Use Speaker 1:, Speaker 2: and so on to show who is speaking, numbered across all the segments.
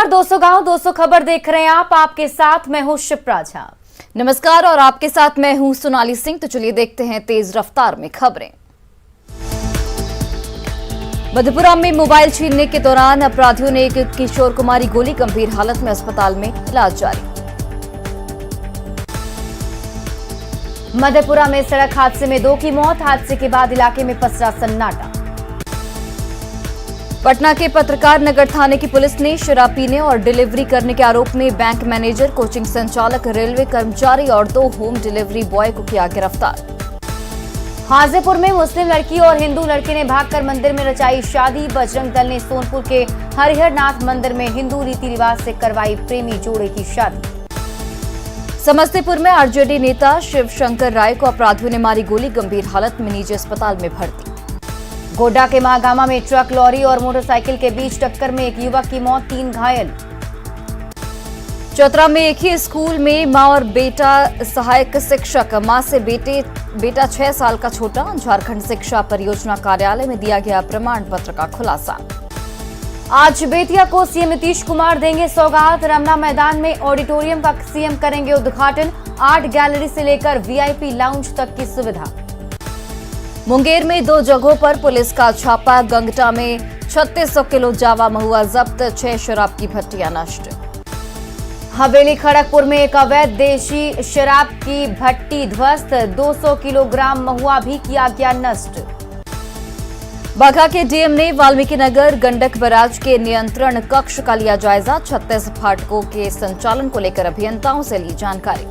Speaker 1: नमस्कार 200 गांव 200 खबर देख रहे हैं आप। आपके साथ मैं हूं शिप्रा झा।
Speaker 2: नमस्कार और आपके साथ मैं हूं सोनाली सिंह। तो चलिए देखते हैं तेज रफ्तार में खबरें। मधेपुरा में मोबाइल छीनने के दौरान अपराधियों ने एक किशोर को मारी गोली, गंभीर हालत में अस्पताल में इलाज जारी।
Speaker 1: मधेपुरा में सड़क हादसे में 2 की मौत, हादसे के बाद इलाके में पसरा सन्नाटा।
Speaker 2: पटना के पत्रकार नगर थाने की पुलिस ने शराब पीने और डिलीवरी करने के आरोप में बैंक मैनेजर, कोचिंग संचालक, रेलवे कर्मचारी और 2 होम डिलीवरी बॉय को किया गिरफ्तार।
Speaker 1: हाजीपुर में मुस्लिम लड़की और हिंदू लड़के ने भागकर मंदिर में रचाई शादी। बजरंग दल ने सोनपुर के हरिहरनाथ मंदिर में हिंदू रीति रिवाज से करवाई प्रेमी जोड़े की शादी।
Speaker 2: समस्तीपुर में आरजेडी नेता शिवशंकर राय को अपराधियों ने मारी गोली, गंभीर हालत में निजी अस्पताल में भर्ती।
Speaker 1: गोड्डा के महागामा में ट्रक, लॉरी और मोटरसाइकिल के बीच टक्कर में एक युवक की मौत, 3 घायल।
Speaker 2: चतरा में एक ही स्कूल में मां और बेटा सहायक शिक्षक, मां से बेटा 6 साल का छोटा। झारखंड शिक्षा परियोजना कार्यालय में दिया गया प्रमाण पत्र का खुलासा।
Speaker 1: आज बेतिया को सीएम नीतीश कुमार देंगे सौगात। रमना मैदान में ऑडिटोरियम का सीएम करेंगे उद्घाटन। आर्ट गैलरी से लेकर वीआईपी लाउंज तक की सुविधा।
Speaker 2: मुंगेर में 2 जगहों पर पुलिस का छापा। गंगटा में 3600 किलो जावा महुआ जब्त, 6 शराब की भट्टियां नष्ट।
Speaker 1: हवेली खड़गपुर में एक अवैध देशी शराब की भट्टी ध्वस्त, 200 किलोग्राम महुआ भी किया गया नष्ट।
Speaker 2: बाघा के डीएम ने वाल्मीकि नगर गंडक बैराज के नियंत्रण कक्ष का लिया जायजा। 36 फाटकों के संचालन को लेकर अभियंताओं से ली जानकारी।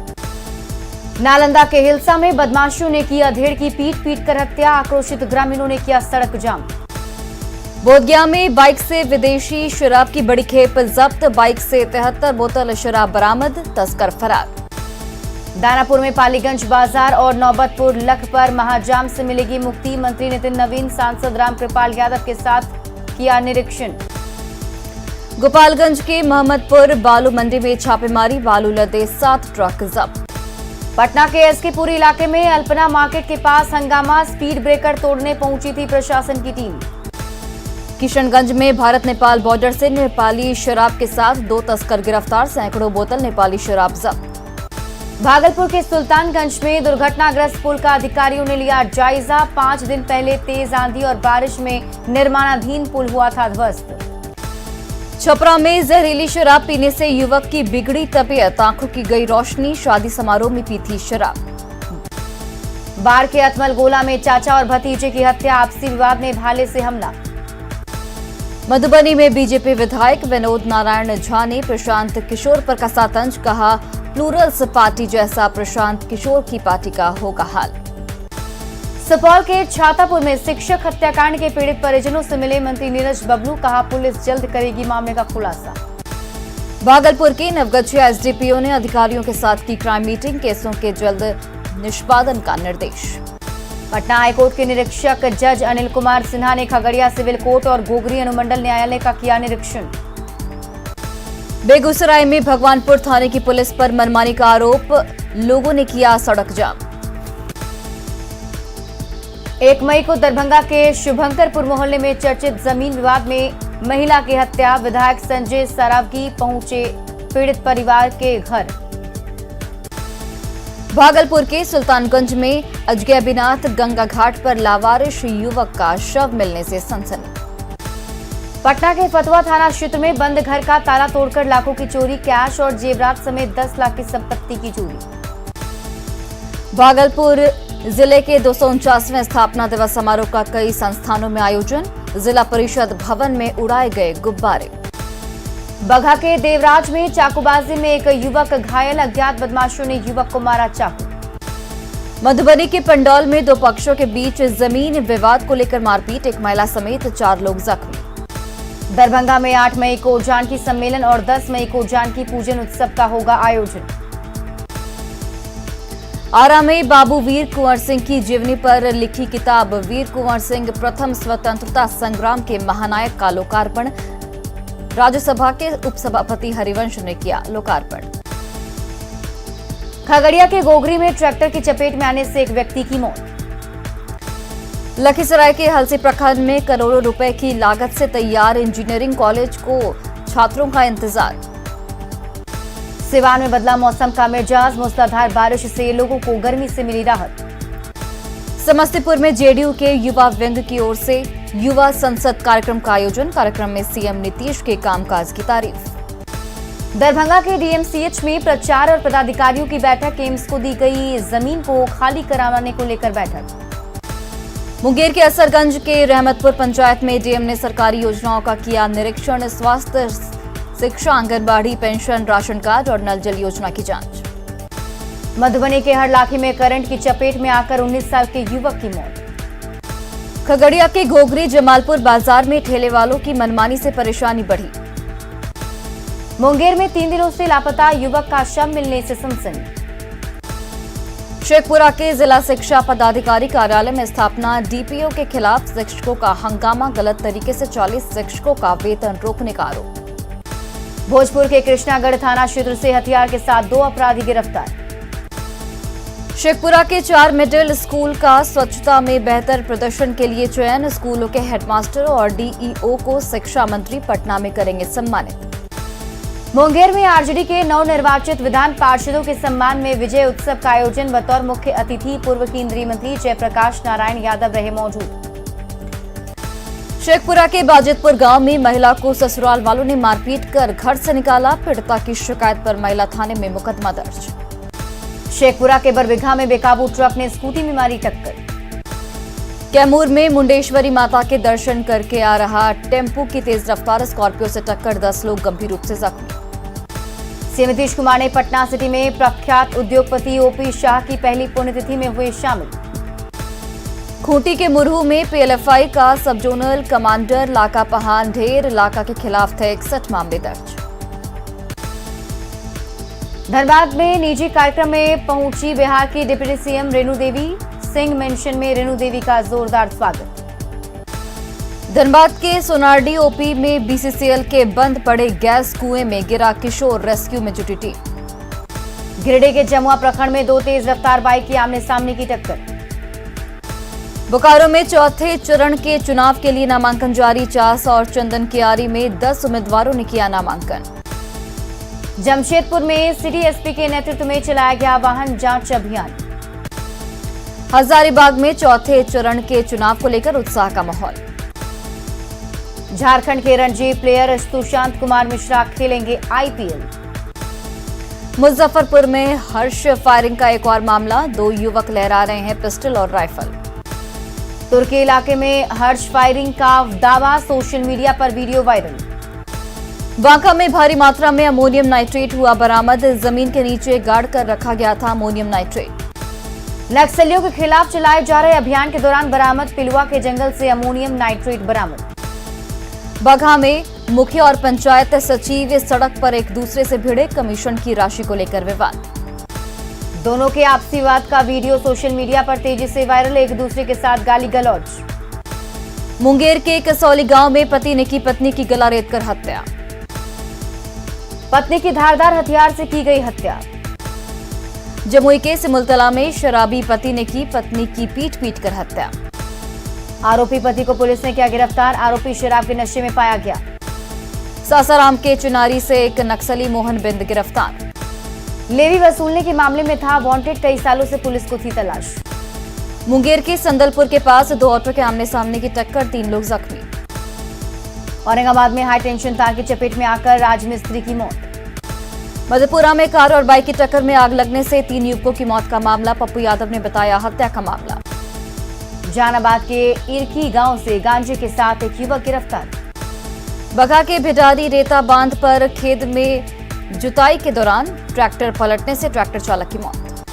Speaker 1: नालंदा के हिल्सा में बदमाशों ने की अधेड़ की पीट कर हत्या, आक्रोशित ग्रामीणों ने किया सड़क जाम।
Speaker 2: बोधगया में बाइक से विदेशी शराब की बड़ी खेप जब्त, बाइक से 73 बोतल शराब बरामद, तस्कर फरार।
Speaker 1: दानापुर में पालीगंज बाजार और नौबतपुर लख पर महाजाम से मिलेगी मुक्ति, मंत्री नितिन नवीन सांसद रामकृपाल यादव के साथ किया निरीक्षण।
Speaker 2: गोपालगंज के मोहम्मदपुर बालू मंडी में छापेमारी, बालू लदे 7 ट्रक जब्त।
Speaker 1: पटना के एसकेपुरी इलाके में अल्पना मार्केट के पास हंगामा, स्पीड ब्रेकर तोड़ने पहुंची थी प्रशासन की टीम।
Speaker 2: किशनगंज में भारत नेपाल बॉर्डर से नेपाली शराब के साथ 2 तस्कर गिरफ्तार, सैकड़ों बोतल नेपाली शराब जब्त।
Speaker 1: भागलपुर के सुल्तानगंज में दुर्घटनाग्रस्त पुल का अधिकारियों ने लिया जायजा। 5 दिन पहले तेज आंधी और बारिश में निर्माणाधीन पुल हुआ था ध्वस्त।
Speaker 2: छपरा में जहरीली शराब पीने से युवक की बिगड़ी तबीयत, आंखों की गई रोशनी, शादी समारोह में पी थी शराब।
Speaker 1: बाढ़ के अतमल गोला में चाचा और भतीजे की हत्या, आपसी विवाद में भाले से हमला।
Speaker 2: मधुबनी में बीजेपी विधायक विनोद नारायण झा ने प्रशांत किशोर पर कसा तंज, कहा प्लूरल्स पार्टी जैसा प्रशांत किशोर की पार्टी का होगा हाल।
Speaker 1: सुपौल के छातापुर में शिक्षक हत्याकांड के पीड़ित परिजनों से मिले मंत्री नीरज बबलू, कहा पुलिस जल्द करेगी मामले का खुलासा।
Speaker 2: भागलपुर के नवगछिया एसडीपीओ ने अधिकारियों के साथ की क्राइम मीटिंग, केसों के जल्द निष्पादन का निर्देश। पटना हाईकोर्ट के निरीक्षक जज अनिल कुमार सिन्हा ने खगड़िया सिविल कोर्ट और गोगरी अनुमंडल न्यायालय का किया निरीक्षण। बेगूसराय में भगवानपुर थाने की पुलिस पर मनमानी का आरोप, लोगों ने किया सड़क जाम।
Speaker 1: 1 मई को दरभंगा के शुभंकरपुर मोहल्ले में चर्चित जमीन विवाद में महिला की हत्या, विधायक संजय सरावगी पहुंचे पीड़ित परिवार के घर।
Speaker 2: भागलपुर के सुल्तानगंज में अजगैबीनाथ गंगा घाट पर लावारिश युवक का शव मिलने से सनसनी।
Speaker 1: पटना के फतुहा थाना क्षेत्र में बंद घर का ताला तोड़कर लाखों की चोरी, कैश और जेवरात समेत 10 लाख की संपत्ति की चोरी।
Speaker 2: भागलपुर जिले के 249वें स्थापना दिवस समारोह का कई संस्थानों में आयोजन, जिला परिषद भवन में उड़ाए गए गुब्बारे।
Speaker 1: बगहा के देवराज में चाकूबाजी में एक युवक घायल, अज्ञात बदमाशों ने युवक को मारा चाकू।
Speaker 2: मधुबनी के पंडौल में 2 पक्षों के बीच जमीन विवाद को लेकर मारपीट, एक महिला समेत 4 लोग जख्मी।
Speaker 1: दरभंगा में 8 मई को जानकी सम्मेलन और 10 मई को जानकी पूजन उत्सव का होगा आयोजन।
Speaker 2: आरा में बाबू वीर कुंवर सिंह की जीवनी पर लिखी किताब वीर कुंवर सिंह प्रथम स्वतंत्रता संग्राम के महानायक का लोकार्पण, राज्यसभा के उपसभापति हरिवंश ने किया लोकार्पण।
Speaker 1: खगड़िया के गोगरी में ट्रैक्टर की चपेट में आने से एक व्यक्ति की मौत।
Speaker 2: लखीसराय के हलसी प्रखंड में करोड़ों रुपए की लागत से तैयार इंजीनियरिंग कॉलेज को छात्रों का इंतजार।
Speaker 1: सिवान में बदला मौसम का मिजाज, मूसलाधार बारिश से लोगों को गर्मी से मिली राहत।
Speaker 2: समस्तीपुर में जेडीयू के युवा विंग की ओर से युवा संसद कार्यक्रम का आयोजन। कार्यक्रम में सीएम नीतीश के कामकाज की तारीफ।
Speaker 1: दरभंगा के डीएमसीएच में प्रचार और पदाधिकारियों की बैठक। एम्स को दी गई जमीन को खाली कराने को लेकर बैठक।
Speaker 2: मुंगेर के असरगंज के रहमतपुर पंचायत में डीएम ने सरकारी योजनाओं का किया निरीक्षण। स्वास्थ्य, शिक्षा, आंगनबाड़ी, पेंशन, राशन कार्ड और नल जल योजना की जांच।
Speaker 1: मधुबनी के हरलाखी में करंट की चपेट में आकर 19 साल के युवक की मौत।
Speaker 2: खगड़िया के घोघरी जमालपुर बाजार में ठेले वालों की मनमानी से परेशानी बढ़ी।
Speaker 1: मुंगेर में 3 दिनों से लापता युवक का शव मिलने से सनसनी।
Speaker 2: शेखपुरा के जिला शिक्षा पदाधिकारी कार्यालय में स्थापना। डीपीओ के खिलाफ शिक्षकों का हंगामा, गलत तरीके से 40 शिक्षकों का वेतन रोकने का आरोप।
Speaker 1: भोजपुर के कृष्णागढ़ थाना क्षेत्र से हथियार के साथ 2 अपराधी गिरफ्तार।
Speaker 2: शेखपुरा के 4 मिडिल स्कूल का स्वच्छता में बेहतर प्रदर्शन के लिए चयन। स्कूलों के हेडमास्टर और डीईओ को शिक्षा मंत्री पटना में करेंगे सम्मानित।
Speaker 1: मुंगेर में आरजेडी के नवनिर्वाचित विधान पार्षदों के सम्मान में विजय उत्सव का आयोजन। बतौर मुख्य अतिथि पूर्व केंद्रीय मंत्री जयप्रकाश नारायण यादव रहे मौजूद।
Speaker 2: शेखपुरा के बाजितपुर गांव में महिला को ससुराल वालों ने मारपीट कर घर से निकाला। पीड़िता की शिकायत पर महिला थाने में मुकदमा दर्ज।
Speaker 1: शेखपुरा के बरबीघा में बेकाबू ट्रक ने स्कूटी में मारी टक्कर।
Speaker 2: कैमूर में मुंडेश्वरी माता के दर्शन करके आ रहा टेम्पू की तेज रफ्तार स्कॉर्पियो से टक्कर, 10 लोग गंभीर रूप से जख्मी।
Speaker 1: सीएम नीतीश कुमार ने पटना सिटी में प्रख्यात उद्योगपति ओपी शाह की पहली पुण्यतिथि में हुए शामिल।
Speaker 2: खूंटी के मुरहू में पीएलएफआई का सब जोनल कमांडर लाका पहान ढेर, लाका के खिलाफ थे 61 मामले दर्ज।
Speaker 1: धनबाद में निजी कार्यक्रम में पहुंची बिहार की deputy CM Renu Devi. Singh mention में रेणु देवी का जोरदार स्वागत।
Speaker 2: धनबाद के सोनारडी ओपी में बीसीसीएल के बंद पड़े गैस कुएं में गिरा किशोर, रेस्क्यू में जुटी टीम।
Speaker 1: गिरिडीह के जमुआ प्रखंड में 2 तेज रफ्तार बाइक की आमने सामने की टक्कर।
Speaker 2: बोकारो में चौथे चरण के चुनाव के लिए नामांकन जारी। चास और चंदन कियारी में 10 उम्मीदवारों ने किया नामांकन।
Speaker 1: जमशेदपुर में सिटी एसपी के नेतृत्व में चलाया गया वाहन जांच अभियान।
Speaker 2: हजारीबाग में चौथे चरण के चुनाव को लेकर उत्साह का माहौल।
Speaker 1: झारखंड के रणजी प्लेयर सुशांत कुमार मिश्रा खेलेंगे आईपीएल।
Speaker 2: मुजफ्फरपुर में हर्ष फायरिंग का एक और मामला। 2 युवक लहरा रहे हैं पिस्टल और राइफल।
Speaker 1: तुर्की इलाके में हर्ष फायरिंग का दावा, सोशल मीडिया पर वीडियो वायरल।
Speaker 2: बांका में भारी मात्रा में अमोनियम नाइट्रेट हुआ बरामद। जमीन के नीचे गाड़ कर रखा गया था अमोनियम नाइट्रेट।
Speaker 1: नक्सलियों के खिलाफ चलाए जा रहे अभियान के दौरान बरामद। पिलुआ के जंगल से अमोनियम नाइट्रेट बरामद।
Speaker 2: बगहा में मुखिया और पंचायत सचिव सड़क पर एक दूसरे से भिड़े, कमीशन की राशि को लेकर विवाद।
Speaker 1: दोनों के आपसी विवाद का वीडियो सोशल मीडिया पर तेजी से वायरल। एक दूसरे के साथ गाली गलौज।
Speaker 2: मुंगेर के कसौली गांव में पति ने की पत्नी की गला रेतकर हत्या।
Speaker 1: पत्नी की धारदार हथियार से की गई हत्या।
Speaker 2: जमुई के सिमुलतला में शराबी पति ने की पत्नी की पीट कर हत्या।
Speaker 1: आरोपी पति को पुलिस ने किया गिरफ्तार। आरोपी शराब के नशे में पाया गया।
Speaker 2: सासाराम के चुनारी से एक नक्सली मोहन बिंद गिरफ्तार।
Speaker 1: लेवी वसूलने के मामले में था वांटेड। कई सालों से पुलिस को थी तलाश।
Speaker 2: मुंगेर के संदलपुर के पास 2 ऑटो के आमने सामने की टक्कर, 3 लोग जख्मी।
Speaker 1: औरंगाबाद में हाई टेंशन तार की चपेट में आकर राजमिस्त्री की मौत।
Speaker 2: मधेपुरा में कार और बाइक की टक्कर में आग लगने से 3 युवकों की मौत का मामला। पप्पू यादव ने बताया हत्या का मामला।
Speaker 1: जहानाबाद के इरकी गांव से गांजे के साथ एक युवक गिरफ्तार।
Speaker 2: बगहा के भिडारी रेता बांध पर खेत में जुताई के दौरान ट्रैक्टर पलटने से ट्रैक्टर चालक की मौत।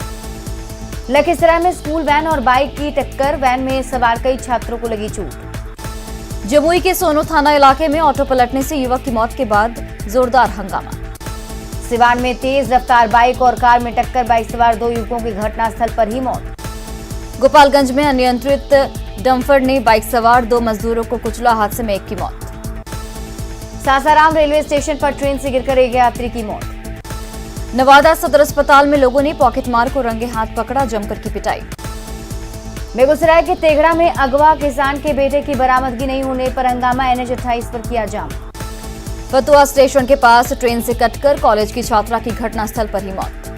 Speaker 1: लखीसराय में स्कूल वैन और बाइक की टक्कर, वैन में सवार कई छात्रों को लगी चोट।
Speaker 2: जमुई के सोनो थाना इलाके में ऑटो पलटने से युवक की मौत के बाद जोरदार हंगामा।
Speaker 1: सिवान में तेज रफ्तार बाइक और कार में टक्कर, बाइक सवार 2 युवकों की घटनास्थल पर ही मौत।
Speaker 2: गोपालगंज में अनियंत्रित डंपर ने बाइक सवार 2 मजदूरों को कुचला, हादसे में एक की मौत।
Speaker 1: सासाराम रेलवे स्टेशन पर ट्रेन से गिरकर एक यात्री की मौत।
Speaker 2: नवादा सदर अस्पताल में लोगों ने पॉकेटमार को रंगे हाथ पकड़ा, जमकर की पिटाई।
Speaker 1: बेगूसराय के तेघड़ा में अगवा किसान के बेटे की बरामदगी नहीं होने पर हंगामा, NH 28 पर किया जाम।
Speaker 2: फतुहा स्टेशन के पास ट्रेन से कटकर कॉलेज की छात्रा की घटनास्थल पर ही मौत।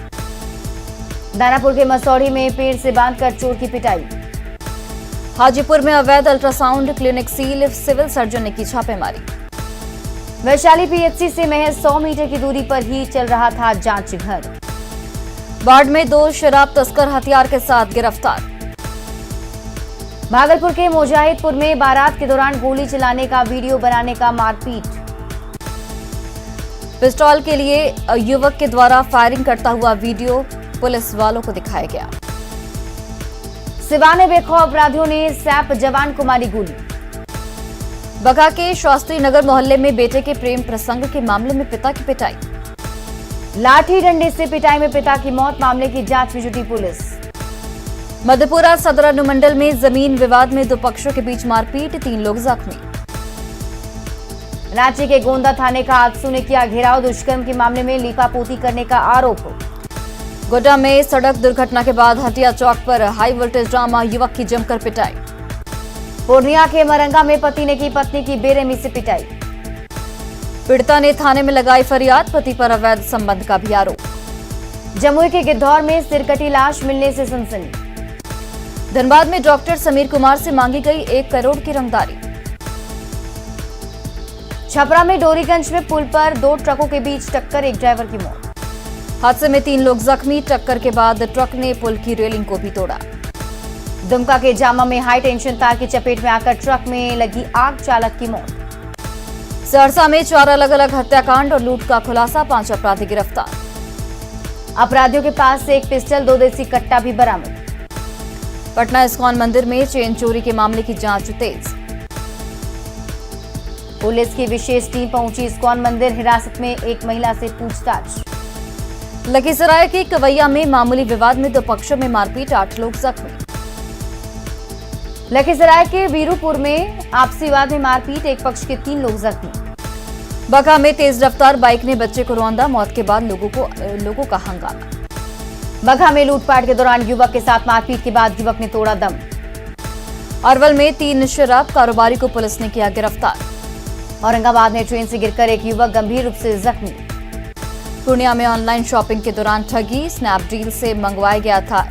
Speaker 1: दानापुर के मसौढ़ी में पेड़ से बांधकर चोर की पिटाई।
Speaker 2: हाजीपुर में अवैध ultrasound clinic seal, civil surgeon ने की छापेमारी।
Speaker 1: वैशाली पीएचसी से महज 100 मीटर की दूरी पर ही चल रहा था जांच घर।
Speaker 2: बाढ़ में 2 शराब तस्कर हथियार के साथ गिरफ्तार।
Speaker 1: भागलपुर के मुजाहिदपुर में बारात के दौरान गोली चलाने का वीडियो बनाने का मारपीट।
Speaker 2: पिस्तौल के लिए युवक के द्वारा फायरिंग करता हुआ वीडियो पुलिस वालों को दिखाया गया।
Speaker 1: सिवान में बेखौफ अपराधियों ने सैप जवान को मारी गोली।
Speaker 2: बगा के शास्त्री नगर मोहल्ले में बेटे के प्रेम प्रसंग के मामले में पिता की पिटाई।
Speaker 1: लाठी डंडे से पिटाई में पिता की मौत, मामले की जांच में जुटी पुलिस।
Speaker 2: मधेपुरा सदर अनुमंडल में जमीन विवाद में 2 पक्षों के बीच मारपीट, 3 लोग जख्मी।
Speaker 1: रांची के गोंदा थाने का आजसू ने किया घेराव, दुष्कर्म के मामले में लीपापोती करने का आरोप।
Speaker 2: गोड्डा में सड़क दुर्घटना के बाद हटिया चौक पर हाई वोल्टेज ड्रामा, युवक की जमकर पिटाई।
Speaker 1: पूर्णिया के मरंगा में पति ने की पत्नी की बेरहमी से पिटाई।
Speaker 2: पीड़िता ने थाने में लगाई फरियाद, पति पर अवैध संबंध का भी आरोप।
Speaker 1: जमुई के गिद्धौर में सिरकटी लाश मिलने से सनसनी।
Speaker 2: धनबाद में डॉक्टर समीर कुमार से मांगी गई 1 करोड़ की रंगदारी।
Speaker 1: छपरा में डोरीगंज में पुल पर 2 ट्रकों के बीच टक्कर, एक ड्राइवर की मौत।
Speaker 2: हादसे में 3 लोग जख्मी, टक्कर के बाद ट्रक ने पुल की रेलिंग को भी तोड़ा।
Speaker 1: दुमका के जामा में हाई टेंशन तार की चपेट में आकर ट्रक में लगी आग, चालक की मौत।
Speaker 2: सहरसा में 4 अलग अलग हत्याकांड और लूट का खुलासा, 5 अपराधी गिरफ्तार।
Speaker 1: अपराधियों के पास से 1 पिस्टल, 2 देसी कट्टा भी बरामद।
Speaker 2: पटना इस्कॉन मंदिर में चेन चोरी के मामले की जांच तेज।
Speaker 1: पुलिस की विशेष टीम पहुंची इस्कॉन मंदिर, हिरासत में एक महिला से पूछताछ।
Speaker 2: लखीसराय के कवैया में मामूली विवाद में 2 पक्षों में मारपीट, 8 लोग जख्मी।
Speaker 1: लखीसराय के वीरूपुर में आपसी विवाद में मारपीट, एक पक्ष के 3 लोग जख्मी।
Speaker 2: बका में तेज रफ्तार बाइक ने बच्चे को रौंदा, मौत के बाद लोगों का हंगामा।
Speaker 1: बघा में लूटपाट के दौरान युवक के साथ मारपीट के बाद युवक ने तोड़ा दम।
Speaker 2: अरवल में 3 शराब कारोबारी को पुलिस ने किया गिरफ्तार।
Speaker 1: औरंगाबाद में ट्रेन से गिरकर एक युवक गंभीर रूप से जख्मी।
Speaker 2: पूर्णिया में ऑनलाइन शॉपिंग के दौरान ठगी, स्नैपडील से मंगवाया गया था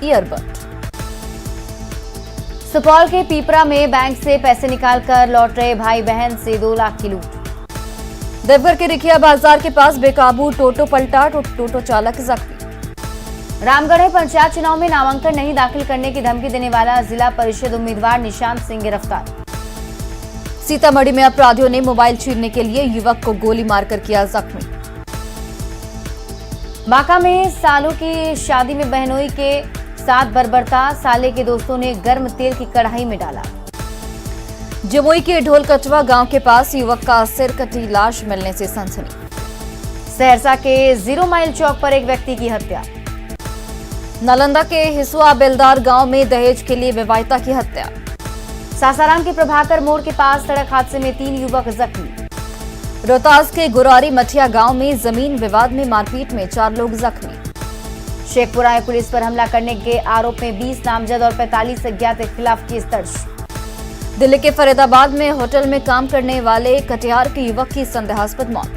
Speaker 2: ईयरबड।
Speaker 1: सुपौल के पीपरा में बैंक से पैसे निकालकर लौट रहे भाई बहन से 2 लाख की लूट।
Speaker 2: देवघर के रिखिया बाजार के पास बेकाबू टोटो पलटा, टोटो चालक जख्मी।
Speaker 1: रामगढ़ में पंचायत चुनाव में नामांकन नहीं दाखिल करने की धमकी देने वाला जिला परिषद उम्मीदवार निशांत सिंह गिरफ्तार।
Speaker 2: सीतामढ़ी में अपराधियों ने मोबाइल छीनने के लिए युवक को गोली मारकर किया जख्मी।
Speaker 1: बांका में सालों की शादी में बहनोई के साथ बर्बरता, साले के दोस्तों ने गर्म तेल की कढ़ाई में डाला।
Speaker 2: जमुई के ढोलकटवा गांव के पास युवक का सिर कटी लाश मिलने से सनसनी।
Speaker 1: सहरसा के 0 माइल चौक पर एक व्यक्ति की हत्या।
Speaker 2: नालंदा के हिसुआ बेलदार गांव में दहेज के लिए विवाहिता की हत्या।
Speaker 1: सासाराम के प्रभाकर मोड़ के पास सड़क हादसे में 3 युवक जख्मी।
Speaker 2: रोहतास के गुरारी मठिया गांव में जमीन विवाद में मारपीट में 4 लोग जख्मी।
Speaker 1: शेखपुरा में पुलिस पर हमला करने के आरोप में 20 नामजद और 45 अज्ञात के खिलाफ केस दर्ज।
Speaker 2: दिल्ली के फरीदाबाद में होटल में काम करने वाले कटिहार के युवक की संदेहास्पद मौत।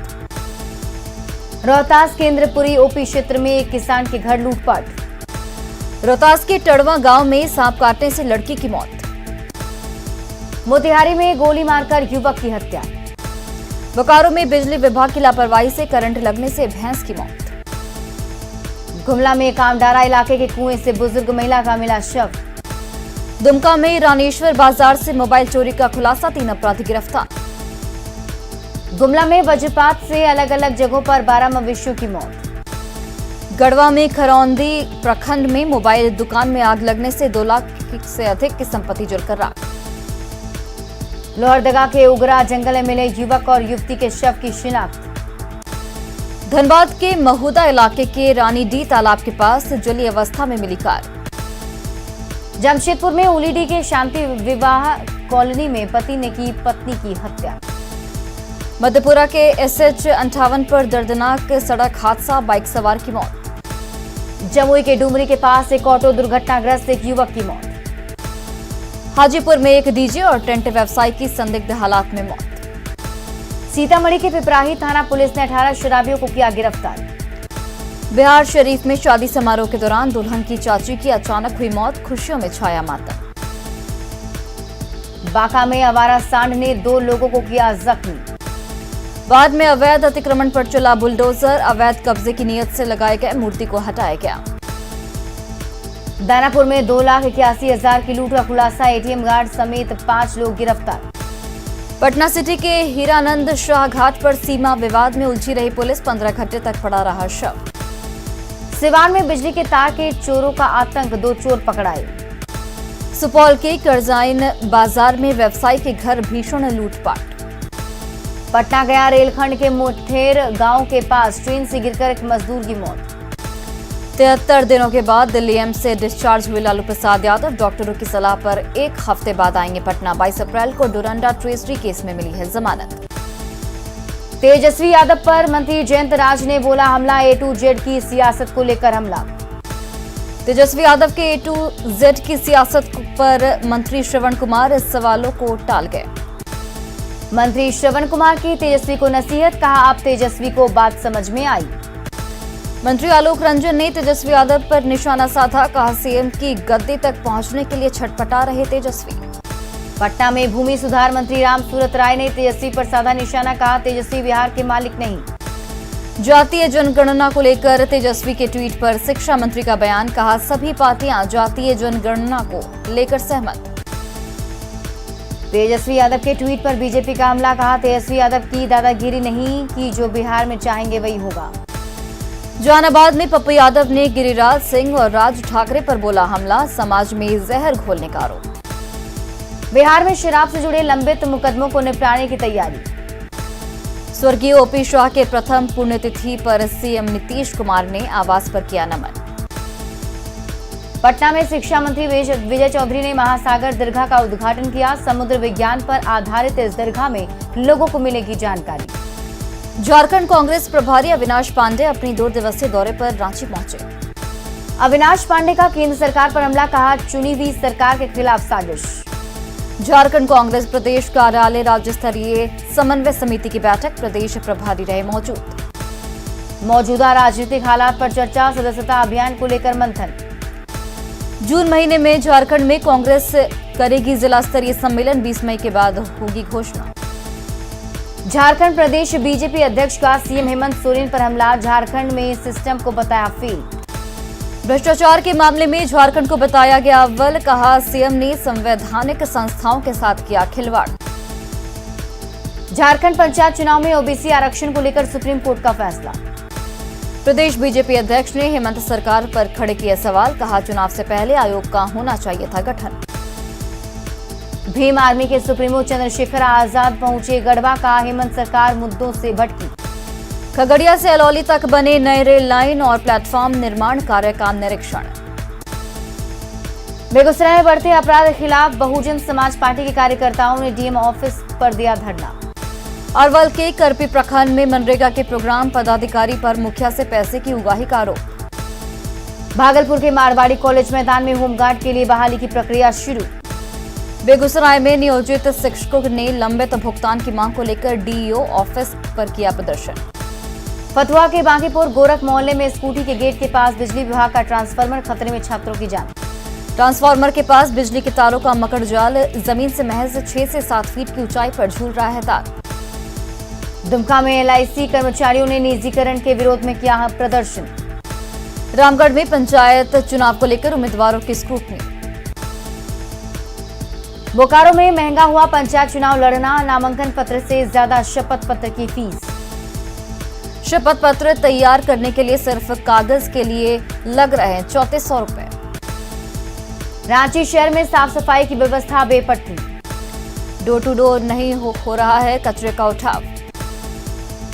Speaker 1: रोहतास के इंद्रपुरी ओपी क्षेत्र में एक किसान के घर लूटपाट।
Speaker 2: रोहतास के टड़वा गांव में सांप काटने से लड़की की मौत।
Speaker 1: मोतिहारी में गोली मारकर युवक की हत्या।
Speaker 2: बोकारो में बिजली विभाग की लापरवाही से करंट लगने से भैंस की मौत।
Speaker 1: गुमला में कामडारा इलाके के कुएं से बुजुर्ग महिला का मिला शव।
Speaker 2: दुमका में रानेश्वर बाजार से मोबाइल चोरी का खुलासा, 3 अपराधी गिरफ्तार।
Speaker 1: गुमला में वज्रपात से अलग अलग जगहों पर 12 मवेशियों की मौत।
Speaker 2: गढ़वा में खरौंदी प्रखंड में मोबाइल दुकान में आग लगने से 2 लाख से अधिक की संपत्ति जलकर राख।
Speaker 1: लोहरदगा के उगरा जंगल में मिले युवक और युवती के शव की शिनाख्त।
Speaker 2: धनबाद के महुदा इलाके के रानीडी तालाब के पास जली अवस्था में मिली कार।
Speaker 1: जमशेदपुर में उलीडी के शांति विवाह कॉलोनी में पति ने की पत्नी की हत्या।
Speaker 2: मधेपुरा के SH 58 पर दर्दनाक सड़क हादसा, बाइक सवार की मौत।
Speaker 1: जमुई के डुमरी के पास एक ऑटो दुर्घटनाग्रस्त, एक युवक की मौत। हाजीपुर में एक डीजे और टेंट व्यवसायी की संदिग्ध हालात में मौत। सीतामढ़ी के पिपराही थाना पुलिस ने 18 शराबियों को किया गिरफ्तार।
Speaker 2: बिहार शरीफ में शादी समारोह के दौरान दुल्हन की चाची की अचानक हुई मौत, खुशियों में छाया मातम।
Speaker 1: बांका में आवारा सांड ने 2 लोगों को किया जख्मी।
Speaker 2: बाद में अवैध अतिक्रमण पर चला बुलडोजर, अवैध कब्जे की नीयत से लगाए गए मूर्ति को हटाया गया।
Speaker 1: दानापुर में 2,81,000 की लूट का खुलासा, एटीएम गार्ड समेत 5 लोग गिरफ्तार।
Speaker 2: पटना सिटी के हीरानंद शाह घाट पर सीमा विवाद में उलझी रही पुलिस, 15 घंटे तक पड़ा रहा शव।
Speaker 1: सिवान में बिजली के तार के चोरों का आतंक, 2 चोर पकड़ाए।
Speaker 2: सुपौल के करजाइन बाजार में व्यवसायी के घर भीषण लूटपाट।
Speaker 1: पटना गया रेलखंड के मुठेर गांव के पास ट्रेन से गिरकर एक मजदूर की मौत।
Speaker 2: 73 दिनों के बाद दिल्ली एम्स से डिस्चार्ज हुए लालू प्रसाद यादव, डॉक्टरों की सलाह पर 1 हफ्ते बाद आएंगे पटना। 22 अप्रैल को डोरंडा ट्रेजरी केस में मिली है जमानत।
Speaker 1: तेजस्वी यादव पर मंत्री जयंत राज ने बोला हमला, A to Z की सियासत को लेकर हमला।
Speaker 2: तेजस्वी यादव के A to Z की सियासत पर मंत्री श्रवण कुमार इस सवालों को टाल गए।
Speaker 1: मंत्री श्रवण कुमार की तेजस्वी को नसीहत, कहा आप तेजस्वी को बात समझ में आई।
Speaker 2: मंत्री आलोक रंजन ने तेजस्वी यादव पर निशाना साधा, कहा सीएम की गद्दी तक पहुंचने के लिए छटपटा रहे तेजस्वी।
Speaker 1: पटना में भूमि सुधार मंत्री राम सूरत राय ने तेजस्वी पर साधा निशाना, कहा तेजस्वी बिहार के मालिक नहीं।
Speaker 2: जातीय जनगणना को लेकर तेजस्वी के ट्वीट पर शिक्षा मंत्री का बयान, कहा सभी पार्टियां जातीय जनगणना को लेकर सहमत।
Speaker 1: तेजस्वी यादव के ट्वीट पर बीजेपी का हमला, कहा तेजस्वी यादव की दादागिरी नहीं कि जो बिहार में चाहेंगे वही होगा।
Speaker 2: जहानाबाद में पप्पू यादव ने गिरिराज सिंह और राज ठाकरे पर बोला हमला, समाज में जहर घोलने का आरोप।
Speaker 1: बिहार में शराब से जुड़े लंबित मुकदमों को निपटाने की तैयारी।
Speaker 2: स्वर्गीय ओपी शाह के प्रथम पुण्यतिथि पर सीएम नीतीश कुमार ने आवास पर किया नमन।
Speaker 1: पटना में शिक्षा मंत्री विजय चौधरी ने महासागर दीर्घा का उद्घाटन किया। समुद्र विज्ञान पर आधारित इस दीर्घा में लोगों को मिलेगी जानकारी।
Speaker 2: झारखंड कांग्रेस प्रभारी अविनाश पांडे अपनी 2 दिवसीय दौरे पर रांची पहुंचे।
Speaker 1: अविनाश पांडे का केंद्र सरकार पर हमला, कहा चुनी हुई सरकार के खिलाफ साजिश।
Speaker 2: झारखंड कांग्रेस प्रदेश कार्यालय राज्य स्तरीय समन्वय समिति की बैठक, प्रदेश प्रभारी रहे मौजूद।
Speaker 1: मौजूदा राजनीतिक हालात पर चर्चा, सदस्यता अभियान को लेकर मंथन।
Speaker 2: जून महीने में झारखंड में कांग्रेस करेगी जिला स्तरीय सम्मेलन, 20 मई के बाद होगी घोषणा।
Speaker 1: झारखंड प्रदेश बीजेपी अध्यक्ष का सीएम हेमंत सोरेन पर हमला, झारखंड में सिस्टम को बताया फेल।
Speaker 2: भ्रष्टाचार के मामले में झारखंड को बताया गया अव्वल, कहा सीएम ने संवैधानिक संस्थाओं के साथ किया खिलवाड़।
Speaker 1: झारखंड पंचायत चुनाव में ओबीसी आरक्षण को लेकर सुप्रीम कोर्ट का फैसला।
Speaker 2: प्रदेश बीजेपी अध्यक्ष ने हेमंत सरकार पर खड़े किए सवाल, कहा चुनाव से पहले आयोग का होना चाहिए था गठन।
Speaker 1: भीम आर्मी के सुप्रीमो चंद्रशेखर आजाद पहुंचे गढ़वा, कहा हेमंत सरकार मुद्दों से भटकी।
Speaker 2: खगड़िया से अलौली तक बने नए रेल लाइन और प्लेटफॉर्म निर्माण कार्य का निरीक्षण।
Speaker 1: बेगूसराय में बढ़ते अपराध के खिलाफ बहुजन समाज पार्टी के कार्यकर्ताओं ने डीएम ऑफिस पर दिया धरना।
Speaker 2: अरवल के करपी प्रखंड में मनरेगा के प्रोग्राम पदाधिकारी पर मुखिया से पैसे की उगाही का आरोप।
Speaker 1: भागलपुर के मारवाड़ी कॉलेज मैदान में होमगार्ड के लिए बहाली की प्रक्रिया शुरू।
Speaker 2: बेगूसराय में नियोजित शिक्षकों ने लंबित भुगतान की मांग को लेकर डीईओ ऑफिस पर किया प्रदर्शन।
Speaker 1: फतुहा के बांकीपुर गोरख मोहल्ले में स्कूटी के गेट के पास बिजली विभाग का ट्रांसफार्मर, खतरे में छात्रों की जान।
Speaker 2: ट्रांसफार्मर के पास बिजली के तारों का मकड़ जाल, जमीन से महज 6 से 7 फीट की ऊंचाई पर झूल रहा है तार।
Speaker 1: दुमका में एलआईसी कर्मचारियों ने निजीकरण के विरोध में किया प्रदर्शन।
Speaker 2: रामगढ़ में पंचायत चुनाव को लेकर उम्मीदवारों की स्क्रूटनी।
Speaker 1: बोकारो में महंगा हुआ पंचायत चुनाव लड़ना, नामांकन पत्र से ज्यादा शपथ पत्र की फीस।
Speaker 2: शपथ पत्र तैयार करने के लिए सिर्फ कागज के लिए लग रहे हैं 3400 रुपए।
Speaker 1: रांची शहर में साफ सफाई की व्यवस्था बेपटरी।
Speaker 2: डोर टू डोर नहीं हो रहा है कचरे का उठाव।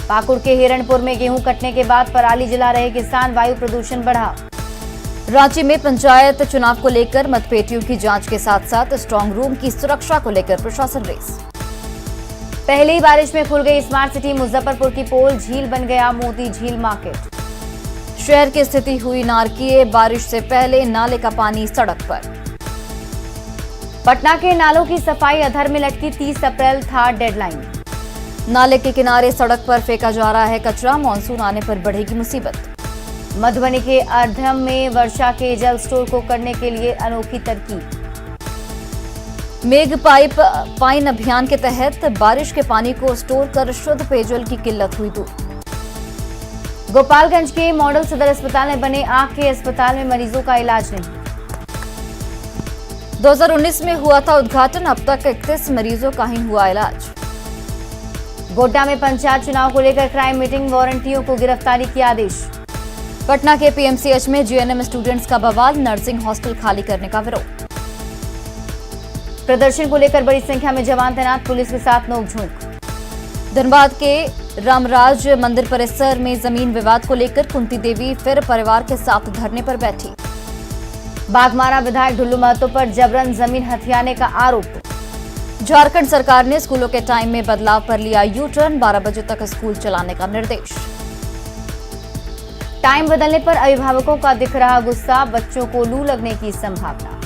Speaker 1: पाकुड़ के हिरणपुर में गेहूं कटने के बाद पराली जला रहे किसान, वायु प्रदूषण बढ़ा।
Speaker 2: रांची में पंचायत चुनाव को लेकर मतपेटियों की जांच के साथ साथ स्ट्रांग रूम की सुरक्षा को लेकर प्रशासन रेस।
Speaker 1: पहली बारिश में खुल गई स्मार्ट सिटी, मुजफ्फरपुर की पोल झील बन गया मोती झील मार्केट।
Speaker 2: शहर की स्थिति हुई नारकीय, बारिश से पहले नाले का पानी सड़क पर।
Speaker 1: पटना के नालों की सफाई अधर में लटकी, 30 अप्रैल था डेडलाइन।
Speaker 2: नाले के किनारे सड़क पर फेंका जा रहा है कचरा, मानसून आने पर बढ़ेगी मुसीबत।
Speaker 1: मधुबनी के अर्धम में वर्षा के जल स्टोर को करने के लिए अनोखी तरकीब।
Speaker 2: मेघ पाइन अभियान के तहत बारिश के पानी को स्टोर कर शुद्ध पेयजल की किल्लत हुई दूर।
Speaker 1: गोपालगंज के मॉडल सदर अस्पताल में बने आंख के अस्पताल में मरीजों का इलाज नहीं।
Speaker 2: 2019 में हुआ था उद्घाटन, अब तक 31 मरीजों का ही हुआ इलाज।
Speaker 1: गोड्डा में पंचायत चुनाव को लेकर क्राइम मीटिंग, वारंटियों को गिरफ्तारी के आदेश।
Speaker 2: पटना के पीएमसीएच में जीएनएम स्टूडेंट्स का बवाल, नर्सिंग हॉस्टल खाली करने का विरोध।
Speaker 1: प्रदर्शन को लेकर बड़ी संख्या में जवान तैनात, पुलिस के साथ नोकझोंक।
Speaker 2: धनबाद के रामराज मंदिर परिसर में जमीन विवाद को लेकर कुंती देवी फिर परिवार के साथ धरने पर बैठी।
Speaker 1: बाघमारा विधायक ढुल्लू महतो पर जबरन जमीन हथियाने का आरोप।
Speaker 2: झारखंड सरकार ने स्कूलों के टाइम में बदलाव पर लिया यू टर्न, 12 बजे तक स्कूल चलाने का निर्देश।
Speaker 1: टाइम बदलने पर अभिभावकों का दिख रहा गुस्सा, बच्चों को लू लगने की संभावना।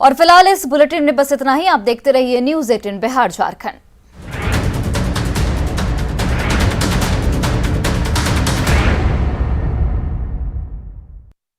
Speaker 2: और फिलहाल इस बुलेटिन में बस इतना ही। आप देखते रहिए न्यूज़ 18 बिहार झारखंड।